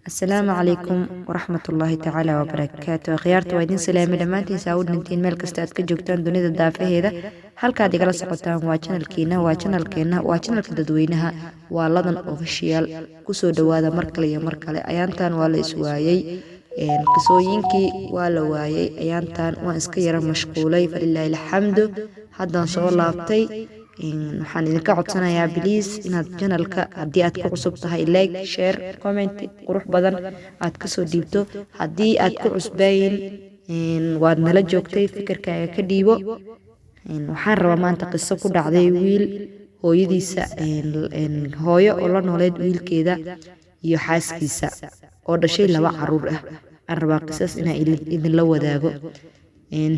السلام عليكم ورحمة الله تعالى وبركاته خيارت ويدين سلامي دمانتين ساود ننتين مeel kasta aad ka joogtaan dunida daafaheeda halkaad igala socotaan waa channelkeena dadweynaha waa ladan official kusoo dhawaada mar kale iyo mar kale ayaantan waa la iswaayay qisooyinkii waa la waayay ayaantan waan iska yara mashquulay falilaahi alxamdu haddaan soo laabtay waxaan idinka codsanayaa please inaad channelka haddii aad ku cusub tahay like share comment qurux badan aad kasoo dhiibto haddii aad ku cusbayn waad nala joogtay fikirkaaga ka dhiibo waxaan rabaa maanta qiso ku dhacday wiil hooyadiisa hooyo oo la nooleed wiilkeeda iyo xaaskiisa oo dhashay 2 caruur ah aan rabaa qisas inaan idinla wadaago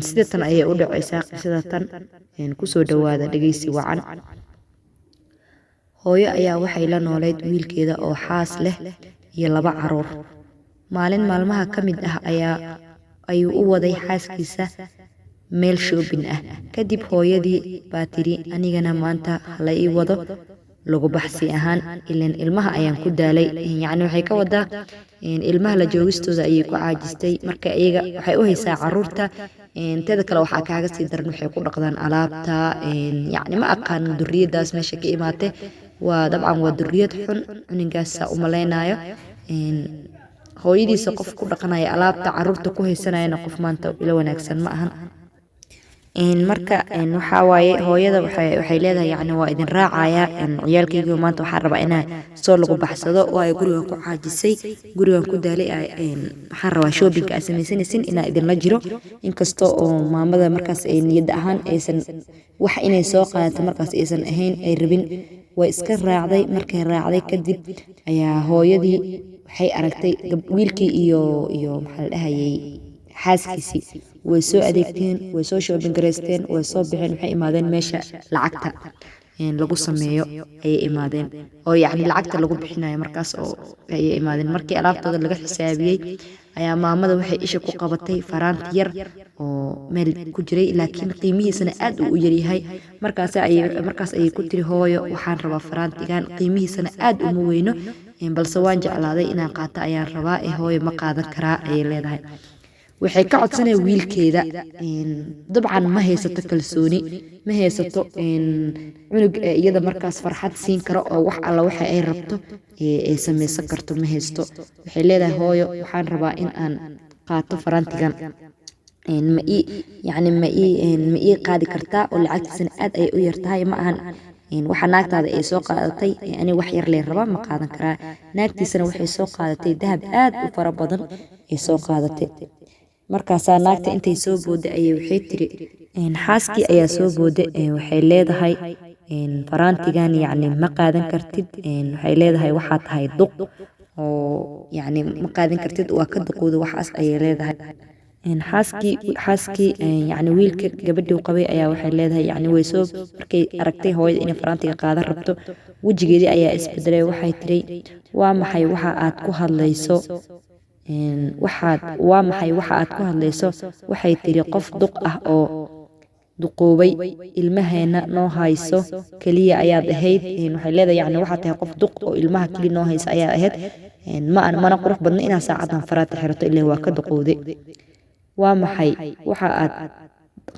sida tan ayay u dhacaysaa qisada tan kusoo dhawaada dhageysi wacan hooyo ayaa waxay la nooleed wiilkeeda oo xaas leh iyo 2 caruur maalin maalmaha ka mid ah ayuu u waday xaaskiisa meel shopping ah kadib hooyadii baa tiri anigana maanta la ii wado lagu baxsi ahaan ileen ilmaha ayaan ku daalay yacni waxay ka wadaa ilmaha la joogistooda ayay ku caajistay marka iyaga waxay u haysaa caruurta teeda kale waxaa kaaga sii daran waxay ku dhaqdaan alaabta yacni ma aqaan duriyadaas meesha ka imaatay waa dabcan waa duriyad xun cunugaas u maleynayo hooyadiisa qof ku dhaqanaya alaabta caruurta ku haysanayana qof maanta ila wanaagsan ma ahan marka waxa waaye hooyada waxay leedahay yacni waa idin raacaya ciyaalkayga maanta waxaan rabaa inaan soo lagu baxsado oo ay guriga ku caajisay gurigan ku daalay waxaan rabaa shopping ay samaysanaysin inaan idinla jiro inkastoo oo maamada markaas ay niyad ahaan aysan wax inay soo qaadato markaas aysan ahayn ay rabin way iska raacday markay raacday kadib ayaa hooyadii waxay aragtay wiilkii iyo maxaa la dhahayay xaaskiisii way soo adeegteen way soo shopping gareysteen way soo bixeen waxay imaadeen meesha lacagta lagu sameeyo ayay imaadeen oo yacni lacagta lagu bixinayo markaas oo ayay imaadeen markii alaabtooda laga xisaabiyey ayaa maamada waxay isha ku qabatay faraanti yar oo meel ku jiray laakiin qiimihiisana aad u yaryahay markaas ayay ku tiri hooyo waxaan rabaa faraantigan qiimihiisana aad uma weyno balse waan jeclaaday inaan qaato ayaan rabaa hooyo ma qaadan karaa ayay leedahay waxay ka codsanay wiilkeeda dabcan ma haysato kalsooni ma haysato cunug iyada markaas farxad siin karo oo wax alla waxa ay rabto ay samaysan karto ma haysto waxay leedahay hooyo waxaan rabaa in aan qaato farantigan ma ii qaadi kartaa oo lacagtiisana aad ay u yartahay ma ahan waxa naagtaada ay soo qaadatay ani wax yar lee rabaa ma qaadan karaa naagtiisana waxay soo qaadatay dahab aad u fara badan ay soo qaadatay markaasaa naagta intay soo booday ayay waxay tiri xaaskii ayaa soo booday waxay leedahay faraantigan yacni ma qaadan kartid waxay leedahay waxaa tahay duq oo yacni ma qaadan kartid waa ka duqooda waxaas ayay leedahay xaaskii yacni wiilka gabadhii u qabay ayaa waxay leedahay yacni way soo markay aragtay hooyada inay faraantiga qaadan rabto wejigeedii ayaa isbedelay waxay tiri waa maxay waxa aad ku hadlayso waa maxay waxa aad ku hadlayso waxay tiri qof duq ah oo duqoobay ilmaheena noo hayso kaliya ayaad ahayd waxay leedahay yacni waxaa tahay qof duq oo ilmaha kaliya noo hayso ayaad ahayd mana qurux badna inaa saacadan faraata xirato ilaa waa ka duqowday waa maxay waxa aad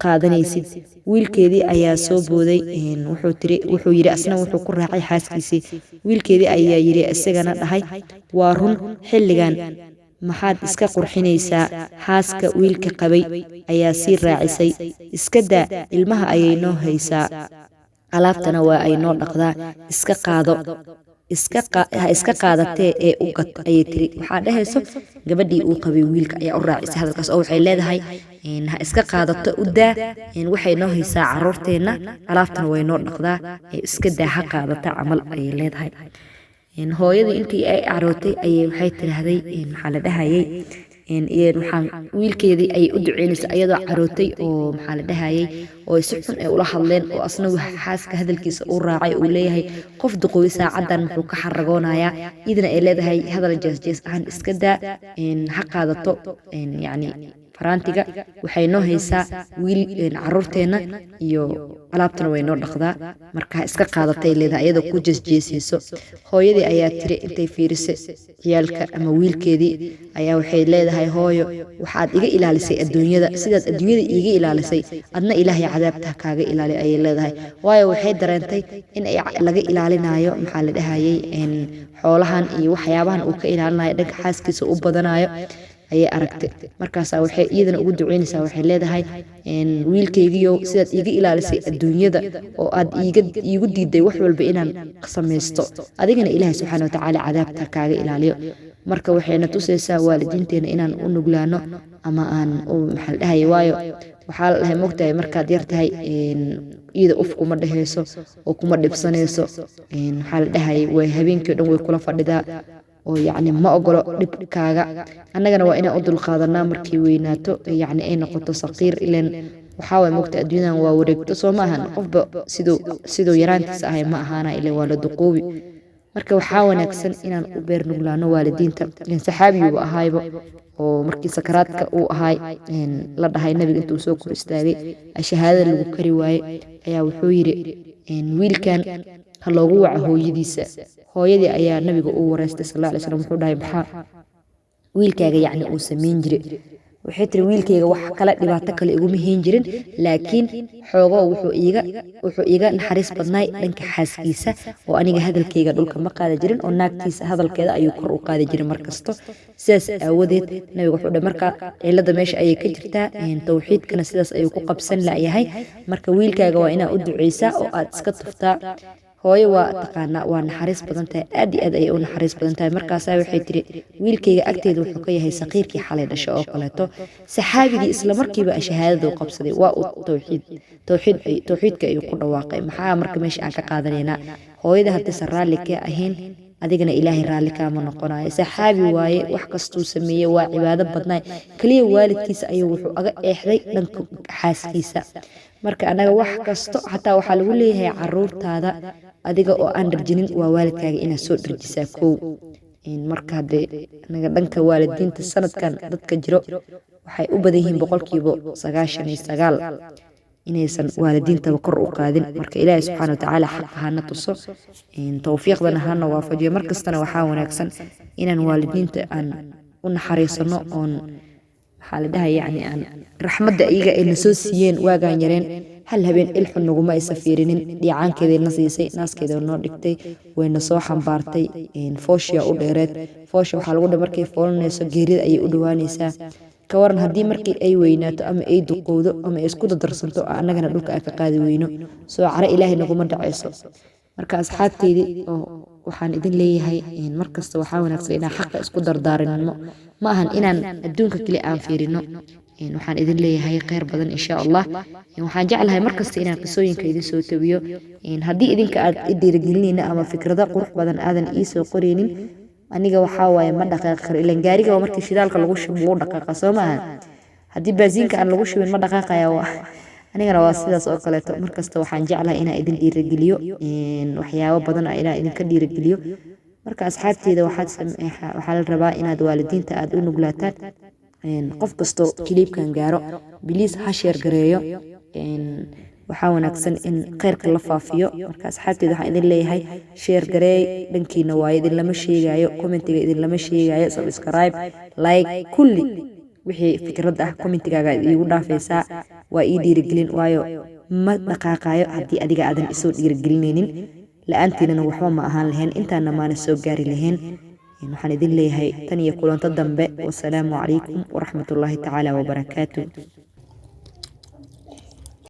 qaadanaysid wiilkeedii ayaa soo booday wuxuu yiri asna wuxuu ku raacay xaaskiisii wiilkeedii ayaa yiri isagana dhahay waa run xilligan maxaad iska qurxinaysaa xaaska wiilka qabay ayaa sii raacisay iska daa ilmaha ayay noo haysaa alaabtana waa ay noo dhaqdaa iska qaado iska qaadatee ee u gad ayay tiri waxaa dhahayso gabadhii uu qabay wiilka ayaa u raacisay hadalkaas oo waxay leedahay ha iska qaadato u daa waxay noo haysaa caruurteenna alaabtana way noo dhaqdaa iska daa ha qaadata camal ayay leedahay hooyadii intii ay carootay ayay waxay tiraahday maxaa la dhahayay waxaan wiilkeedii ayay u duceynaysa ayadoo carootay oo maxaa la dhahayay oo si xun ay ula hadleen oo asna xaaska hadalkiisa uu raacay uu leeyahay qof duqooy saacadan muxuu ka xaragoonayaa idina ay leedahay hadal jees ahaan iska daa ha qaadato yacni faraantiga waxay noo haysaa wiil caruurteena iyo alaabtana way noo dhaqdaa marka iska qaadatay leedahay iyadoo ku jeesjeesayso hooyadii ayaa tiri intay fiirisay ciyaalka ama wiilkeedii ayaa waxay leedahay hooyo waxaad iga ilaalisay adduunyada sidaad adduunyada iiga ilaalisay adna ilaahay cadaabta kaaga ilaali ayay leedahay waayo waxay dareentay in ay laga ilaalinayo maxaa la dhahayay xoolahan iyo waxyaabahan uu ka ilaalinayo dhanka xaaskiisa u badanayo ayay aragtay markaas waxay iyadana ugu duceynaysaa waxay leedahay wiilkaygiyo sidaad iiga ilaalisay adduunyada oo aad iigu diiday wax walba inaan samaysto adigana ilaahay subxaana watacaala cadaabta kaaga ilaaliyo marka waxayna tusaysaa waalidiinteena inaan u nuglaano ama aan maxaa la dhahayay waayo waxaa la dhahay mogtahay markaad yartahay iyada uf kuma dhehayso oo kuma dhibsanayso maxaa la dhahayay way habeenkii dhan way kula fadhidaa oo yacni ma ogolo dhibkaaga annagana waa inaan u dulqaadanaa markii weynaato yacni ay noqoto saqiir ileen waxaa waay mogta adduunyadan waa wareegto soo ma ahan qofba siduu yaraantiisa ahay ma ahaana ileen waa la duqoobi marka waxaa wanaagsan inaan u beer nuglaano waalidiinta saxaabiyuba ahayba oo markii sakaraadka uu ahay la dhahay nabiga intuu soo kor istaagay shahaadada lagu kari waaye ayaa wuxuu yidhi wiilkan ha loogu waca hooyadiisa hooyadii ayaa nabiga uu wareystay sallallahu alayhi wasallam wuxuu dhahay maxaa wiilkaaga yacni uu samayn jiray waxay tiri wiilkayga wax kale dhibaato kale iguma hayn jirin laakiin xoogo wuxuu iiga naxariis badnaay dhanka xaaskiisa oo aniga hadalkayga dhulka ma qaadi jirin oo naagtiisa hadalkeeda ayuu kor u qaadi jiray markasto sidaas aawadeed nabiga wuxuu dhahay marka cilada meesha ayay ka jirtaa tawxiidkana sidaas ayuu ku qabsan laayahay marka wiilkaaga waa inaa u duceysaa oo aad iska tuftaa hooyo waa taqaanaa waa naxariis badan tahay aad iyo aad ayay u naxariis badan tahay markaasaa waxay tiri wiilkayga agteeda wuxuu ka yahay saqiirkii xalay dhasho oo kaleeto saxaabigii isla markiiba shahaadada u qabsaday waa uu tawxiidka ayuu ku dhawaaqay maxaa marka meesha aan ka qaadanaynaa hooyada haddaysan raalli ka ahayn adigana ilaahay raalli kaama noqonayo saxaabi waaye wax kastuu sameeyey waa cibaado badnaay kaliya waalidkiisa ayuu wuxuu aga eexday dhanka xaaskiisa marka anaga wax kasto xataa waxaa lagu leeyahay caruurtaada adiga oo aan dharjinin waa waalidkaaga inaad soo dharjisaa kow marka haddee anaga dhanka waalidiinta sanadkan dadka jiro waxay u badan yihiin 99% inaysan waalidiintaba kor u qaadin marka ilaahay subxaana watacaala xaq hana tuso tawfiiqdana hana waafajiyo markastana waxaa wanaagsan inaan waalidiinta aan u naxariisano oon waxaa la dhahay yacni aan raxmadda iyaga ay na soo siiyeen waagaan yareen hal habeen ilxun naguma aysa fiirinin dhiicaankeeday na siisay naaskeeda noo dhigtay wayna soo xambaartay fooshiya u dheereed foosha waxaa lagu dhahay markay foolanayso geerida ayay u dhawaanaysaa ka waran haddii markii ay weynaato ama ay duqowdo ama ay isku dadarsanto annagana dhulka aan ka qaadi weyno soo cara ilaahay naguma dhacayso marka asxaabteydii oo waxaan idin leeyahay markasta waxaa wanaagsan inaan xaqa isku dardaarinno ma ahan inaan adduunka kali aan fiirino waxaan idin leeyahay khayr badan insha Allah waxaan jeclahay markasta inaan qisooyinka idin soo tabiyo haddii idinka aad i dhiirigelinayna ama fikrado qurux badan aadan ii soo qoreynin aniga waxaa waaye ma dhaqaaqi karo ilaan gaariga markii shidaalka lagu shubo wuu dhaqaaqa soo maaha haddii baasiinka aan lagu shubin ma dhaqaaqaya anigana waa sidaas oo kaleeto markasta waxaan jeclahay inaan idin dhiirigeliyo waxyaabo badan inaan idinka dhiirigeliyo marka asxaabteeda waxaa la rabaa inaad waalidiinta aad u nuglaataan qof kastoo kiliibkan gaaro biliis ha sheer gareeyo waxaa wanaagsan in khayrka la faafiyo marka asxaabteeda waxaan idin leeyahay sheer gareey dhankiina waaye idin lama sheegayo commentiga idin lama sheegayo subscribe like kulli wixii fikrad ah commentigaaga iigu dhaafaysaa waa ii dhiirigelin waayo ma dhaqaaqayo haddii adiga aadan isoo dhiirigelinaynin la-aantiinana waxba ma ahaan lahayn intaana maana soo gaari lahayn waxaan idin leeyahay tan iyo kulanto dambe wasalaamu calaykum waraxmatullaahi tacaala wabarakaatu